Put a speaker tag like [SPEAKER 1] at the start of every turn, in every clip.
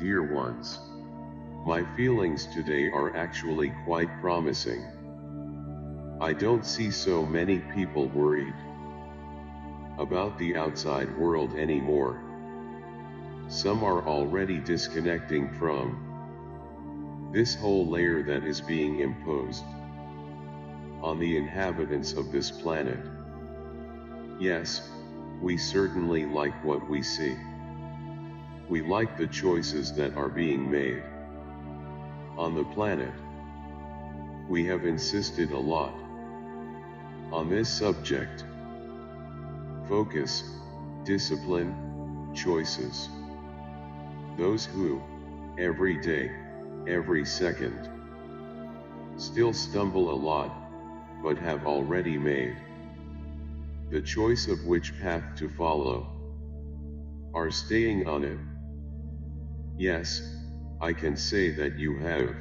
[SPEAKER 1] dear ones. My feelings today are actually quite promising. I don't see so many people worried about the outside world anymore. Some are already disconnecting from this whole layer that is being imposed on the inhabitants of this planet. Yes, we certainly like what we see. We like the choices that are being made on the planet. We have insisted a lot on this subject. Focus, discipline, choices. Those who, every day, every second, still stumble a lot, but have already made the choice of which path to follow, are staying on it. Yes, I can say that you have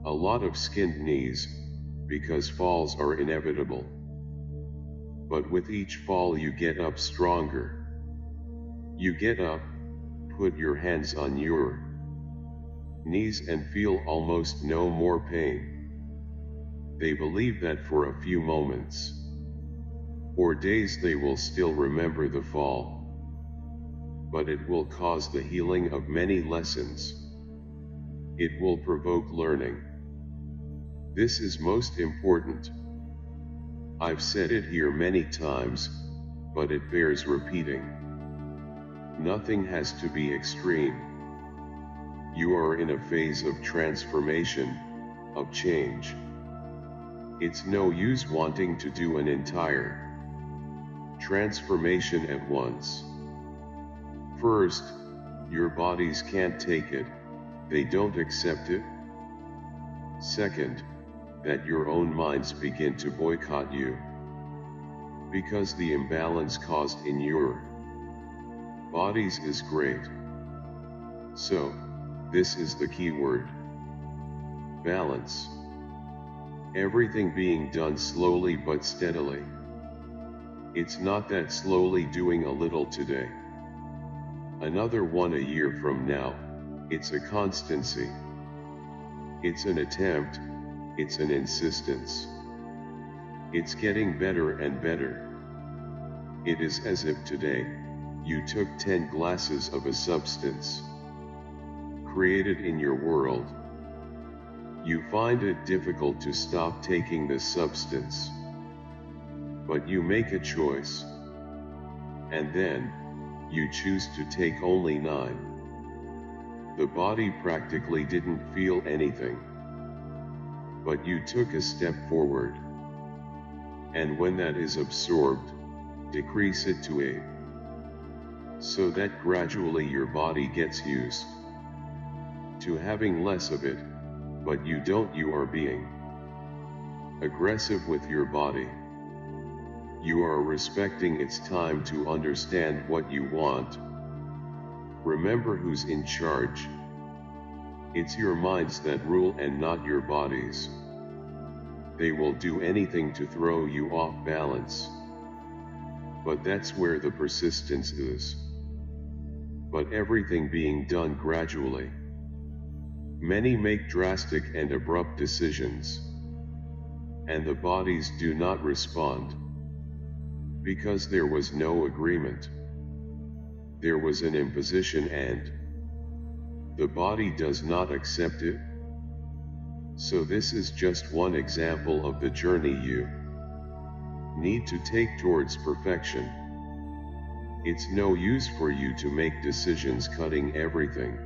[SPEAKER 1] a lot of skinned knees, because falls are inevitable. But with each fall you get up stronger. You get up, put your hands on your knees and feel almost no more pain. They believe that for a few moments or days they will still remember the fall, but it will cause the healing of many lessons. It will provoke learning. This is most important. I've said it here many times, but it bears repeating. Nothing has to be extreme. You are in a phase of transformation, of change. It's no use wanting to do an entire transformation at once. First, your bodies can't take it, they don't accept it. Second, that your own minds begin to boycott you, because the imbalance caused in your bodies is great. So, this is the key word: balance. Everything being done slowly but steadily. It's not that slowly doing a little today, another one a year from now. It's a constancy. It's an attempt. It's an insistence. It's getting better and better. It is as if today, you took 10 glasses of a substance created in your world. You find it difficult to stop taking this substance, but you make a choice, and then, you choose to take only 9. The body practically didn't feel anything, but you took a step forward. And when that is absorbed, decrease it to 8. So that gradually your body gets used to having less of it, but you are being aggressive with your body. You are respecting its time to understand what you want. Remember who's in charge. It's your minds that rule and not your bodies. They will do anything to throw you off balance. But that's where the persistence is. But everything being done gradually. Many make drastic and abrupt decisions, and the bodies do not respond, because there was no agreement. There was an imposition and the body does not accept it. So this is just one example of the journey you need to take towards perfection. It's no use for you to make decisions cutting everything,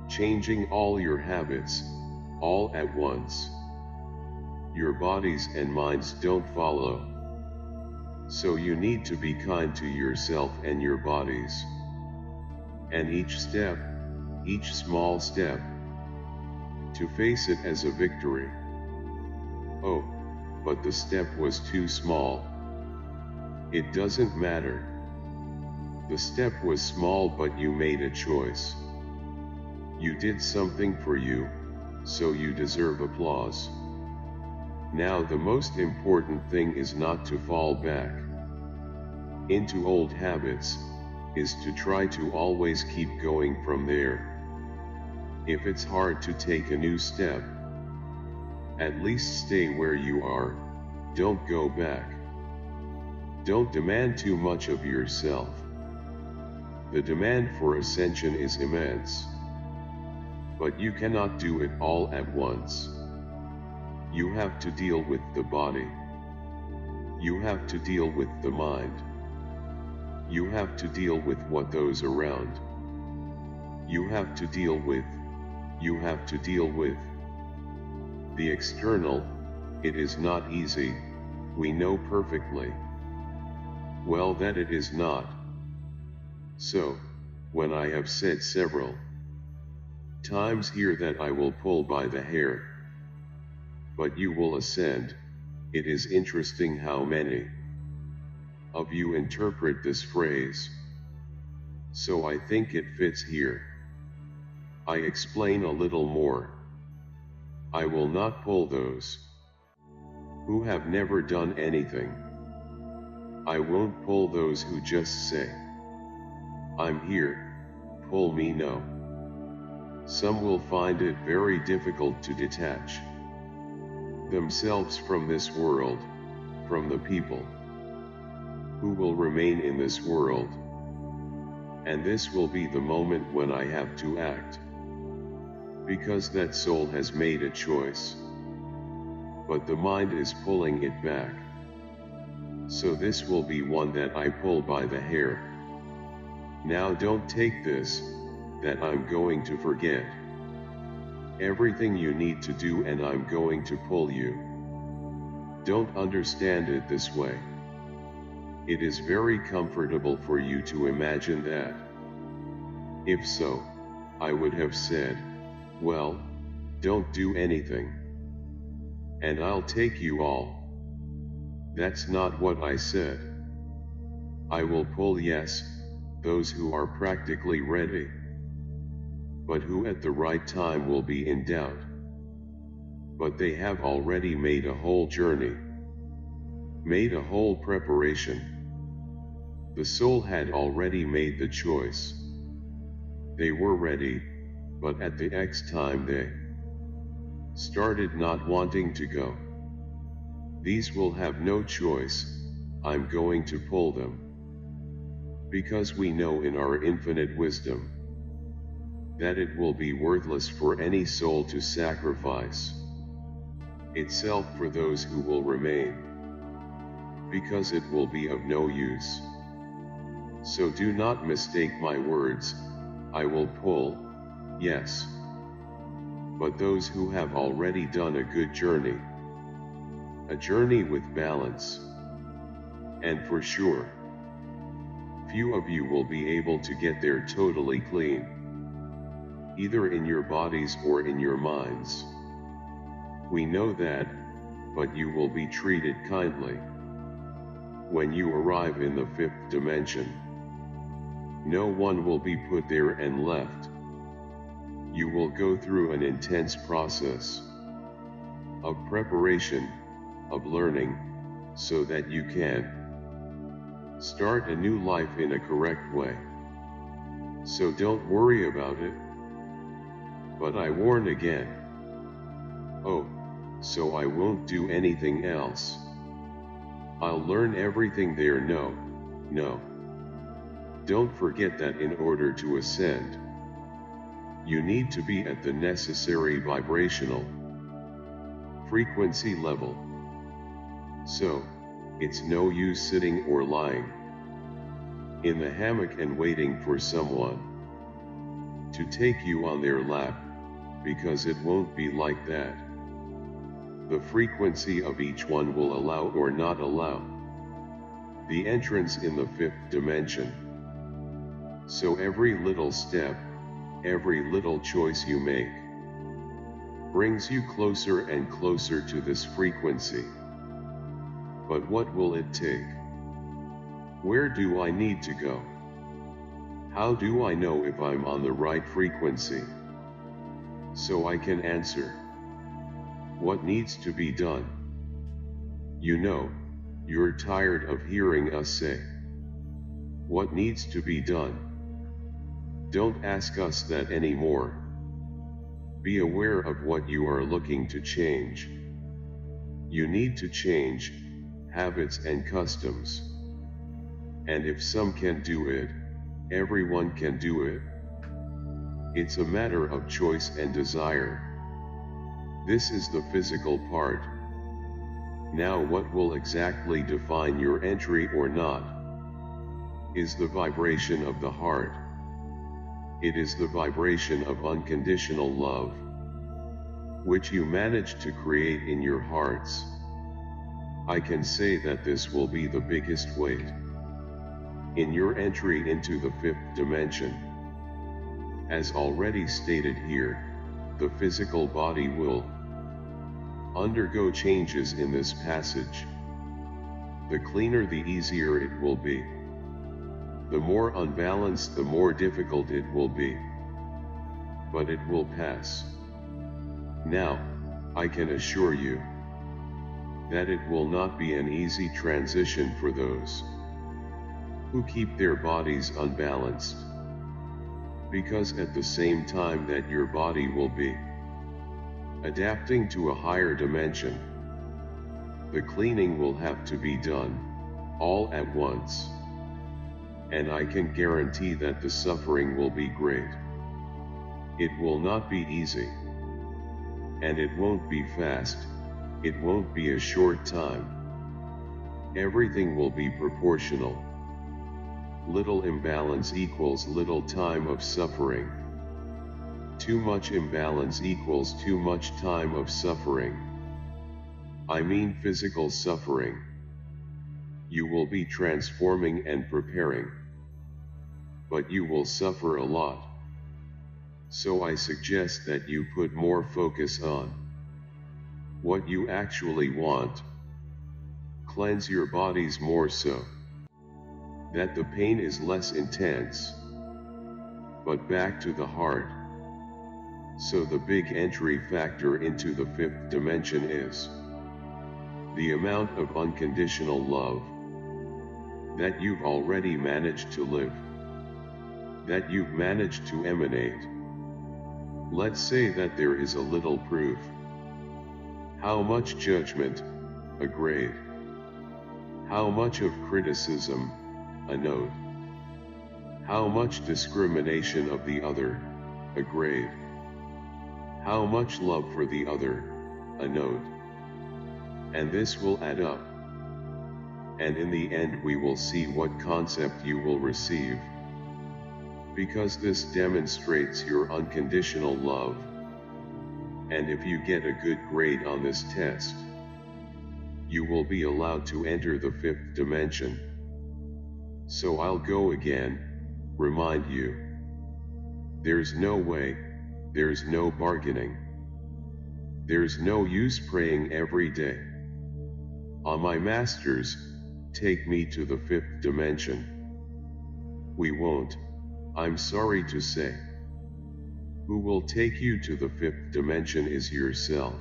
[SPEAKER 1] changing all your habits, all at once. Your bodies and minds don't follow. So you need to be kind to yourself and your bodies. And each step, each small step, to face it as a victory. Oh, but the step was too small. It doesn't matter. The step was small, but you made a choice. You did something for you, so you deserve applause. Now the most important thing is not to fall back into old habits, is to try to always keep going from there. If it's hard to take a new step, at least stay where you are, don't go back. Don't demand too much of yourself. The demand for ascension is immense. But you cannot do it all at once. You have to deal with the body. You have to deal with the mind. You have to deal with what those around. You have to deal with the external. It is not easy, we know perfectly well that it is not. So, when I have said several times here that I will pull by the hair, but you will ascend, it is interesting how many of you interpret this phrase. So I think it fits here. I explain a little more. I will not pull those who have never done anything. I won't pull those who just say, I'm here, pull me. No. Some will find it very difficult to detach themselves from this world, from the people who will remain in this world. And this will be the moment when I have to act, because that soul has made a choice, but the mind is pulling it back. So this will be one that I pull by the hair. Now don't take this, that I'm going to forget everything you need to do and I'm going to pull you. Don't understand it this way. It is very comfortable for you to imagine that. If so, I would have said, well, don't do anything, and I'll take you all. That's not what I said. I will pull, yes, those who are practically ready, but who at the right time will be in doubt. But they have already made a whole journey, made a whole preparation. The soul had already made the choice. They were ready, but at the X time they started not wanting to go. These will have no choice, I'm going to pull them. Because we know in our infinite wisdom that it will be worthless for any soul to sacrifice itself for those who will remain, because it will be of no use. So do not mistake my words, I will pull, yes, but those who have already done a good journey, a journey with balance. And for sure, few of you will be able to get there totally clean, either in your bodies or in your minds. We know that, but you will be treated kindly. When you arrive in the fifth dimension, no one will be put there and left. You will go through an intense process of preparation, of learning, so that you can start a new life in a correct way. So don't worry about it. But I warn again. Oh, so I won't do anything else. I'll learn everything there. No. Don't forget that in order to ascend, you need to be at the necessary vibrational frequency level. So, it's no use sitting or lying in the hammock and waiting for someone to take you on their lap, because it won't be like that. The frequency of each one will allow or not allow the entrance in the fifth dimension. So every little step, every little choice you make, brings you closer and closer to this frequency. But what will it take? Where do I need to go? How do I know if I'm on the right frequency? So I can answer what needs to be done. You know, you're tired of hearing us say, What needs to be done? Don't ask us that anymore. Be aware of what you are looking to change. You need to change habits and customs. And if some can do it, everyone can do it. It's a matter of choice and desire. This is the physical part. Now what will exactly define your entry or not is the vibration of the heart. It is the vibration of unconditional love, which you manage to create in your hearts. I can say that this will be the biggest weight in your entry into the fifth dimension. As already stated here, the physical body will undergo changes in this passage. The cleaner, the easier it will be. The more unbalanced, the more difficult it will be. But it will pass. Now, I can assure you that it will not be an easy transition for those who keep their bodies unbalanced. Because at the same time that your body will be adapting to a higher dimension, the cleaning will have to be done all at once. And I can guarantee that the suffering will be great. It will not be easy. And it won't be fast. It won't be a short time. Everything will be proportional. Little imbalance equals little time of suffering. Too much imbalance equals too much time of suffering. I mean physical suffering. You will be transforming and preparing, but you will suffer a lot. So I suggest that you put more focus on what you actually want. Cleanse your bodies more so that the pain is less intense. But back to the heart. So the big entry factor into the fifth dimension is the amount of unconditional love that you've already managed to live, that you've managed to emanate. Let's say that there is a little proof. How much judgment? A grade. How much of criticism? A note. How much discrimination of the other? A grade. How much love for the other? A note. And this will add up. And in the end we will see what concept you will receive. Because this demonstrates your unconditional love. And if you get a good grade on this test, you will be allowed to enter the fifth dimension. So I'll go again, remind you. There's no way, there's no bargaining. There's no use praying every day. On my masters, take me to the fifth dimension. We won't, I'm sorry to say. Who will take you to the fifth dimension is yourself,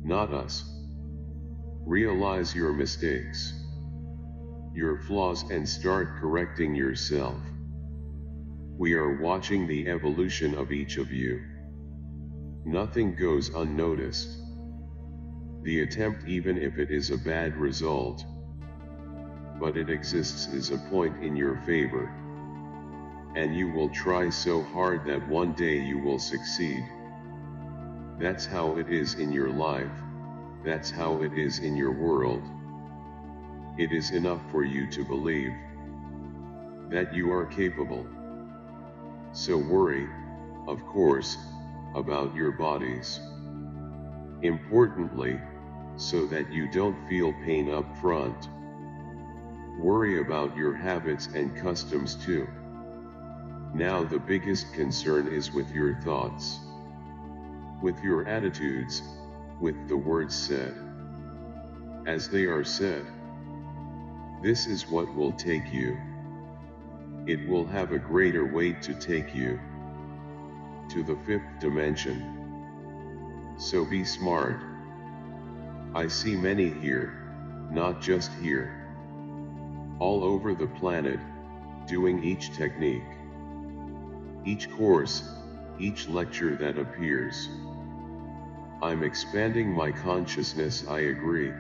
[SPEAKER 1] not us. Realize your mistakes, your flaws, and start correcting yourself. We are watching the evolution of each of you. Nothing goes unnoticed. The attempt, even if it is a bad result, but it exists, is a point in your favor. And you will try so hard that one day you will succeed. That's how it is in your life. That's how it is in your world. It is enough for you to believe that you are capable. So worry, of course, about your bodies. Importantly, so that you don't feel pain up front. Worry about your habits and customs too. Now the biggest concern is with your thoughts, with your attitudes, with the words said. As they are said, this is what will take you. It will have a greater weight to take you to the fifth dimension. So be smart. I see many here, not just here. all over the planet, doing each technique, each course, each lecture that appears. I'm expanding my consciousness, I agree.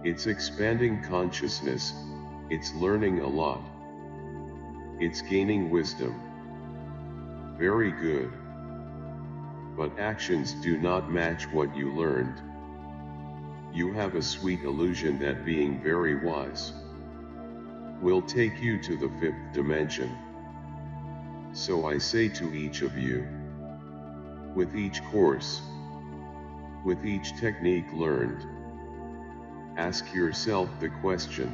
[SPEAKER 1] It's expanding consciousness, it's learning a lot. It's gaining wisdom. Very good. But actions do not match what you learned. You have a sweet illusion that being very wise will take you to the 5th dimension. So I say to each of you, with each course, with each technique learned, ask yourself the question,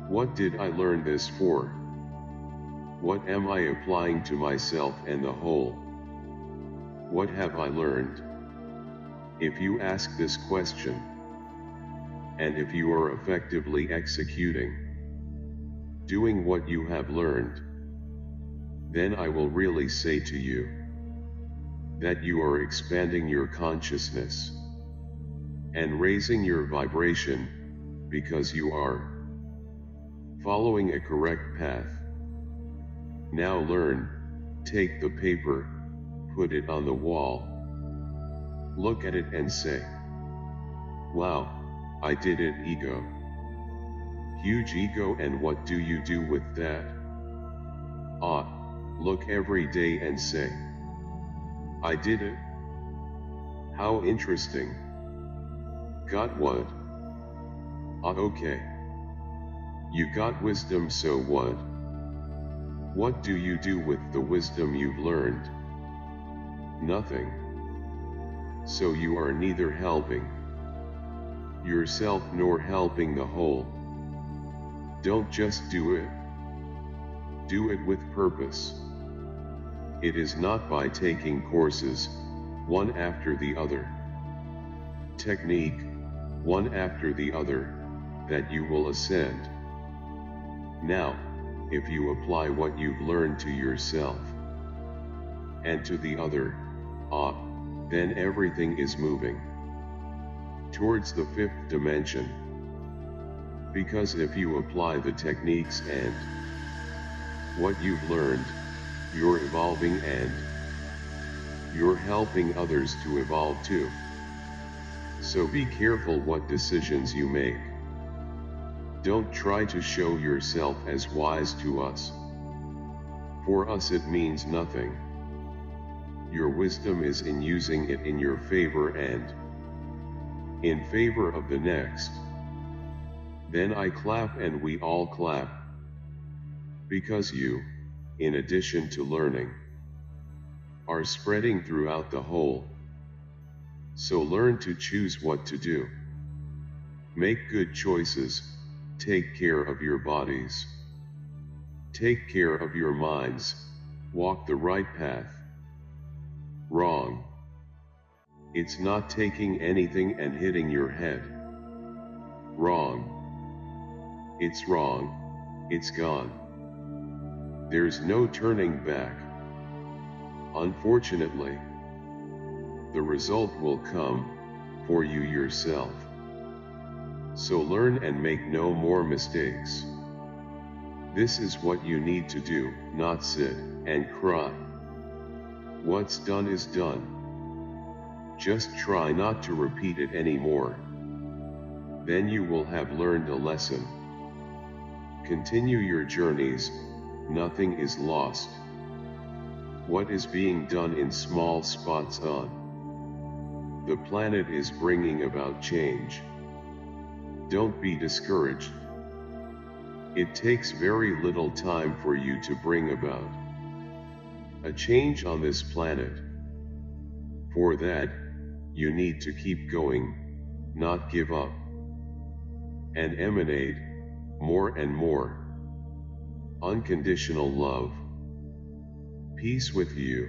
[SPEAKER 1] what did I learn this for? What am I applying to myself and the whole? What have I learned? If you ask this question, and if you are effectively executing, doing what you have learned, then I will really say to you that you are expanding your consciousness and raising your vibration, because you are following a correct path. Now learn, take the paper, put it on the wall, look at it and say, wow, I did it, ego. Huge ego. And what do you do with that? Look every day and say, I did it. How interesting. Got what? Okay. You got wisdom, so what? What do you do with the wisdom you've learned? Nothing. So you are neither helping yourself nor helping the whole. Don't just do it. Do it with purpose. It is not by taking courses, one after the other, technique, one after the other, that you will ascend. Now, if you apply what you've learned to yourself and to the other, then everything is moving towards the 5th dimension. Because if you apply the techniques and what you've learned, you're evolving and you're helping others to evolve too. So be careful what decisions you make. Don't try to show yourself as wise to us. For us it means nothing. Your wisdom is in using it in your favor and in favor of the next. Then I clap and we all clap. Because you, in addition to learning, are spreading throughout the whole. So learn to choose what to do. Make good choices, take care of your bodies. Take care of your minds, walk the right path. Wrong. It's not taking anything and hitting your head. Wrong. It's wrong, it's gone. There's no turning back. Unfortunately, the result will come for you yourself. So learn and make no more mistakes. This is what you need to do, not sit and cry. What's done is done. Just try not to repeat it anymore. Then you will have learned a lesson. Continue your journeys, nothing is lost. What is being done in small spots on the planet is bringing about change. Don't be discouraged. It takes very little time for you to bring about a change on this planet. For that, you need to keep going, not give up, and emanate more and more unconditional love. Peace with you.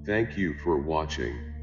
[SPEAKER 1] Thank you for watching.